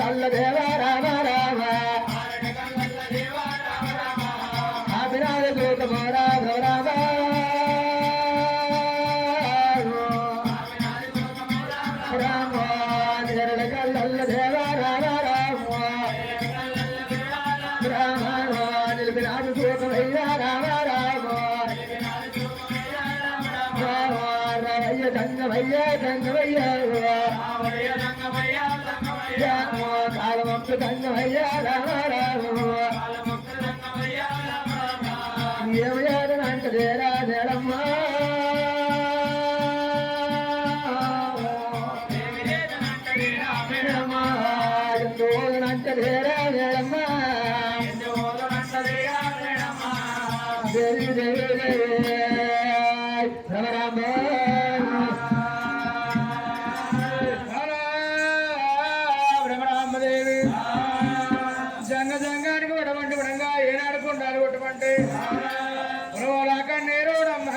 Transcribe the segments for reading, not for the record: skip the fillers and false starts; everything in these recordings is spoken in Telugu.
కళ్ళ దేవ రామ రామ అభినాద దూతమో రాఘవ రామ రామ నిరల కళ్ళ దేవ రామ రామ రామ నిలిపినాద దూతమయ్య రామ రామ రామయ్య దంగమయ్య దంగమయ్య కాలమంపు దంగమయ్య రామ రామ ఏమయ్యారంటే దేరా దేడమ్మ ఎందుకంటే దేరా దేడమ్మ దేవి దేవి దేవి రామ రామదేవి జంగ జంగానికి కొట్టమంటే పడంగా ఏనాడుకుంటారు కొట్టమంటే నేరోడమ్మ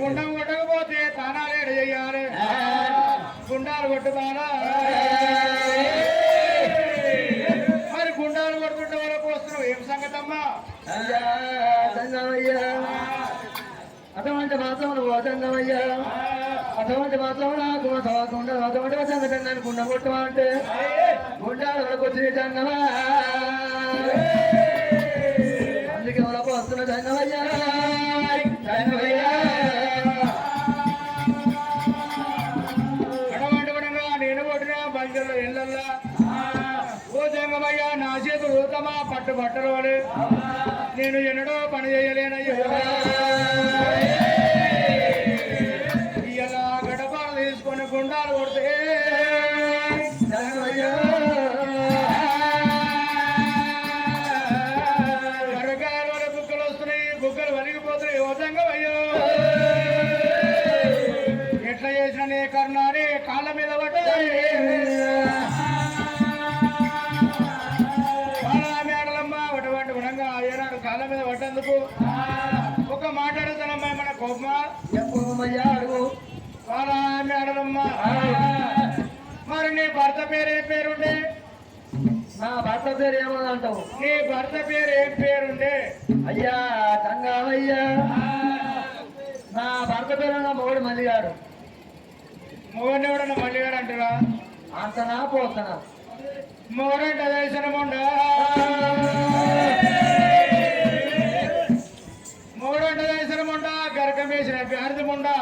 గుండం కొట్టకపోతే తానాలు ఏడు చెయ్యాలి గుండాలు కొట్టుతానా మరి గుండాలు కొడుతుంటే వరకు వస్తున్నావు ఏం సంగతమ్మా అటువంటి మాత్రం పోతంగమయ్యా అటువంటి మాత్రం నాకు అటువంటి సంగతి నేను గుండం కొట్టమంటే గుండాలు వరకు వచ్చిన జంగమా అందుకే వరకు వస్తున్న జంగమయ్యా నేను కొట్టిన బంజర్లో ఇళ్ళల్లా ఓ జంగమయ్యా నా చేతులు ఊతమా పట్టు బట్టలు వాడు నేను ఎన్నడో పని చేయలేనయ్యా ఇలా గడపాలు తీసుకొని గుండాలు కొడితే కర్రకాయల వల్ల బుక్కలు వస్తున్నాయి బుక్కలు వలిగిపోతున్నాయి ఓ జంగమయ్యో ఎట్లా చేసిన నీ కర్ణాన్ని కాళ్ళ మీద పడ్డాయి మేడలమ్మ అటువంటి గుణంగా ఏనాడు కాళ్ళ మీద పడ్డందుకు ఒక మాట్లాడుతానమ్మా మన కోపమా చెప్పమ్మయ్యా అడుగు మేడలమ్మ మరి నీ భర్త పేరు ఏం పేరుండే నా భర్త పేరు ఏమని అంటావు నీ భర్త పేరు ఏం పేరుండే అయ్యా తంగామయ్యా నా భర్త పేరు నా మొగుడు మల్లిగాడు మొగుడిని ఎవడన్నా మల్లిగాడు అంటారా అంతనా పోతనా మొగుడంటే దర్శనముండా మొగుడంటే దర్శనముండా గరకం వేసిన అభ్యర్థముండా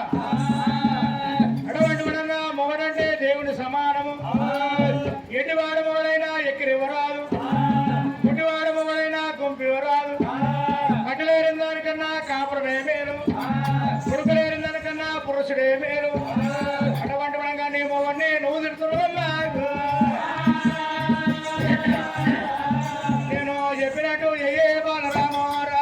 అటువంటి విధంగా మొగుడంటే దేవుని సమానము ఎటువాడు మొగడైనా ఎక్కిరివ్వరాదు పుట్టివాడు మొగడైనా గుంపివ్వరాదు కట్టలేని దానికన్నా కాపురమే మేలు పురుకులేని దానికన్నా పురుషుడే మేలు అటువంటి విధంగా నీ మొగడిని నువ్వు తిడుతున్నా నేను చెప్పినట్టు ఏ బాలరామారా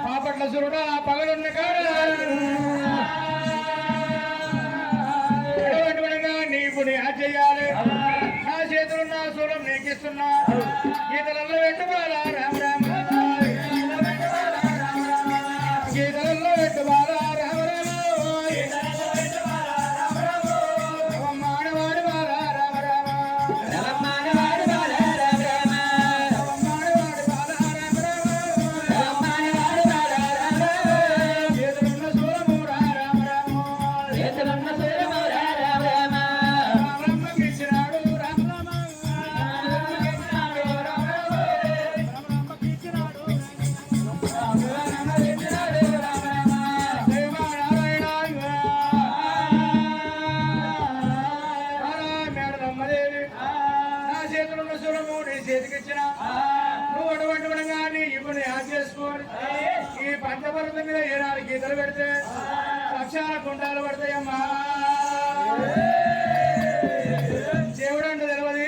పాపట్ల సురుడు ఆ పగలున్న కాడ నీకు నీ చేయాలి నా చేతులు నా సూరం నీకిస్తున్నా గీతలలో పెట్టుకోవాలా రామ రామ గీతలలో పెట్టుకోవాలా రామ ఈ పంచపర్వతం మీద ఏనాడు గీతలు పెడితే లక్షాల కుండాలు పడతాయమ్మా దేవుడు అంటే తెలియదు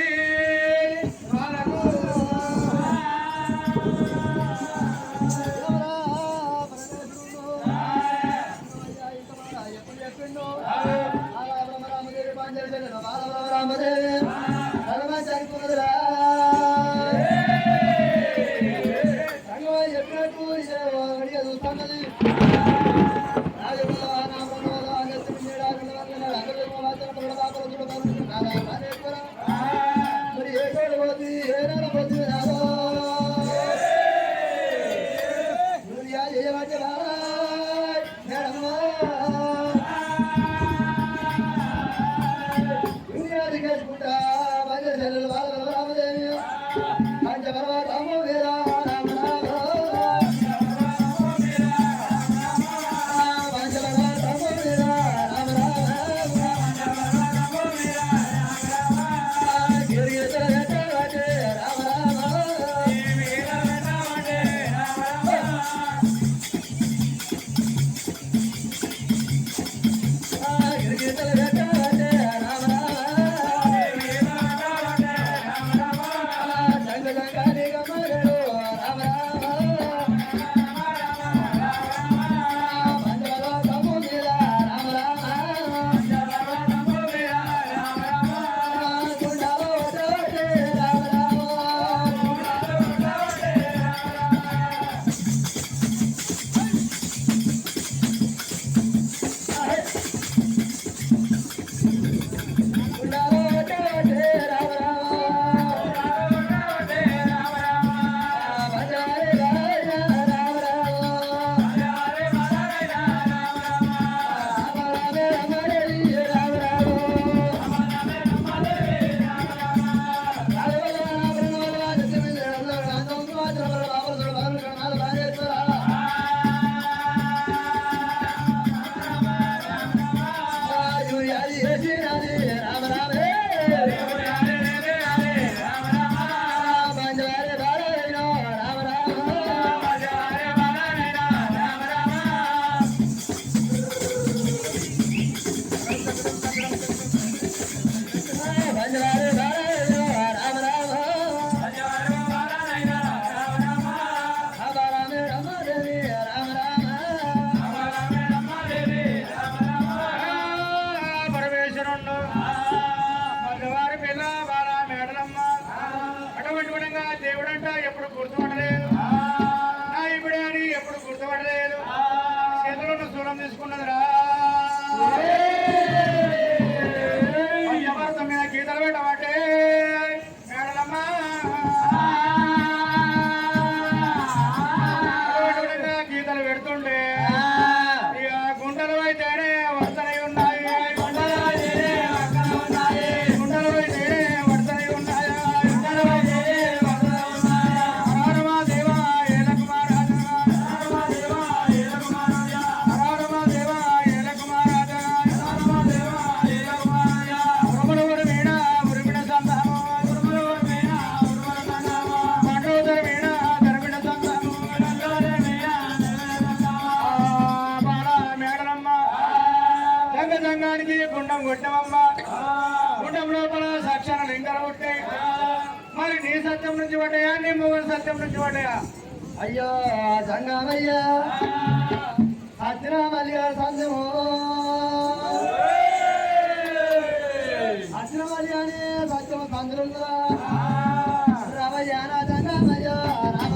దేవుడంట ఎప్పుడు గుర్తుపడలేదు నాయకుడే అని ఎప్పుడు గుర్తుపడలేదు చేతులను దూరం తీసుకున్నదిరా ఎవరితో మీద గీతలు పెట్టమంటే మేడలమ్మ గీతలు పెడుతుండే ఇక గుంటలు అయితేనే వస్తనై ఉన్నాయి సంఘానికి గుండం కొట్టామమ్మ గుండం లోపల సాక్షాలు లింగాలు ఉంటాయి మరి నీ సత్యం నుంచి పడ్డాయా నీ మొగలు సత్యం నుంచి పడ్డాయా అయ్యో సంగమయ్యా అచ్చిన మల్లి సందము అచ్చిన మల్లి అని సత్యము సందులు రమయ్య నా సంగమయ్యో రామ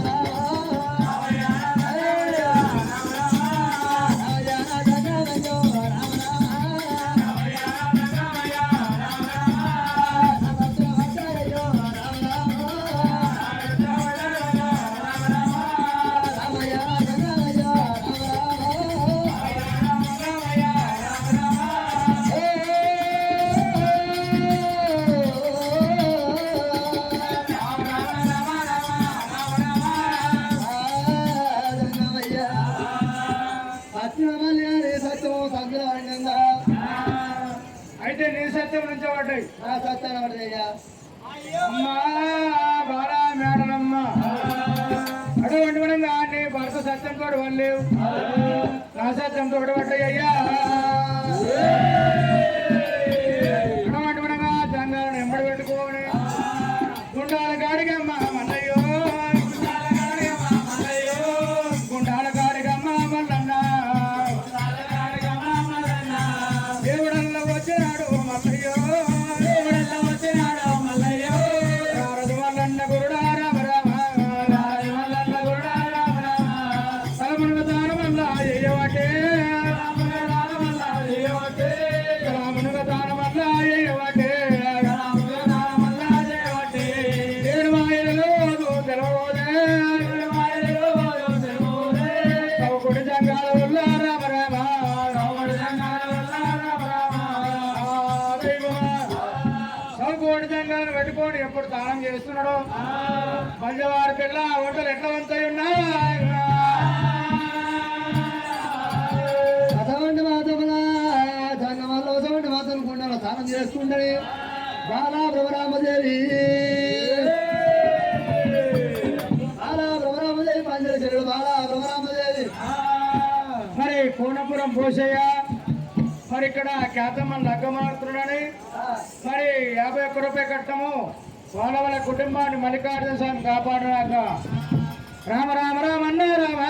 అయితే నీ సత్యం నుంచి పడ్డాయి నా సత్యాన్ని పడ్డాయ్యా అమ్మా బాలా మేడలమ్మ అటువంటి విధంగా నీ భర్త సత్యంతో పడలేవు నా సత్యంతో పడ్డాయ్యా అటువంటి విధంగా జంగాలను ఎంబడి పెట్టుకోని గుండాల గాడిగమ్మ మల్లయ్యో గుండాల గాడిగమ్మ మల్లన్న దేవుడల్లో వచ్చినాడు మల్లయ్యో దేవుడల్లో వచ్చినాడు మల్లయ్యో రారదు మల్లన్న గురుడా రామ రామ రారదు మల్లన్న గురుడా రామ రామ సలమునుగ దానం వల్ల అయ్యవటే రామునుగ దానం వల్ల అయ్యవటే రామునుగ దానం వల్ల అయ్యవటే రామునుగ దానం వల్ల అయ్యవటే దేవుడు మాయలో తెలవోదే దేవుడు మాయలో తెలవోదే సౌకుడి జంగాల వల్ల రామ రామ సౌకుడి జంగాల వల్ల రామ రామ సౌకోడి జంగాలను పెట్టుకొని ఎప్పుడు దానం చేస్తున్నాడు మధ్యవారి పిల్ల వంటలు ఎట్లా వంతాయి ఉన్నాయా అటువంటి మాతముల జంగమల్లో అటువంటి మాతలు కొండలు స్నానం చేసుకుంటే బాలా భ్రమరామదేవి బాలా భ్రమరామదేవి పంచశరుడు బాలా భ్రమరామదేవి మరి కోనపురం పోసయ్య మరి ఇక్కడ ఖ్యాతమ్మని లగ్గమాడుతున్నాడని మరి 51 రూపాయలు కట్టము వాళ్ళ కుటుంబాన్ని మల్లికార్జున స్వామి కాపాడునాక రామ రామ రామ అన్న రామ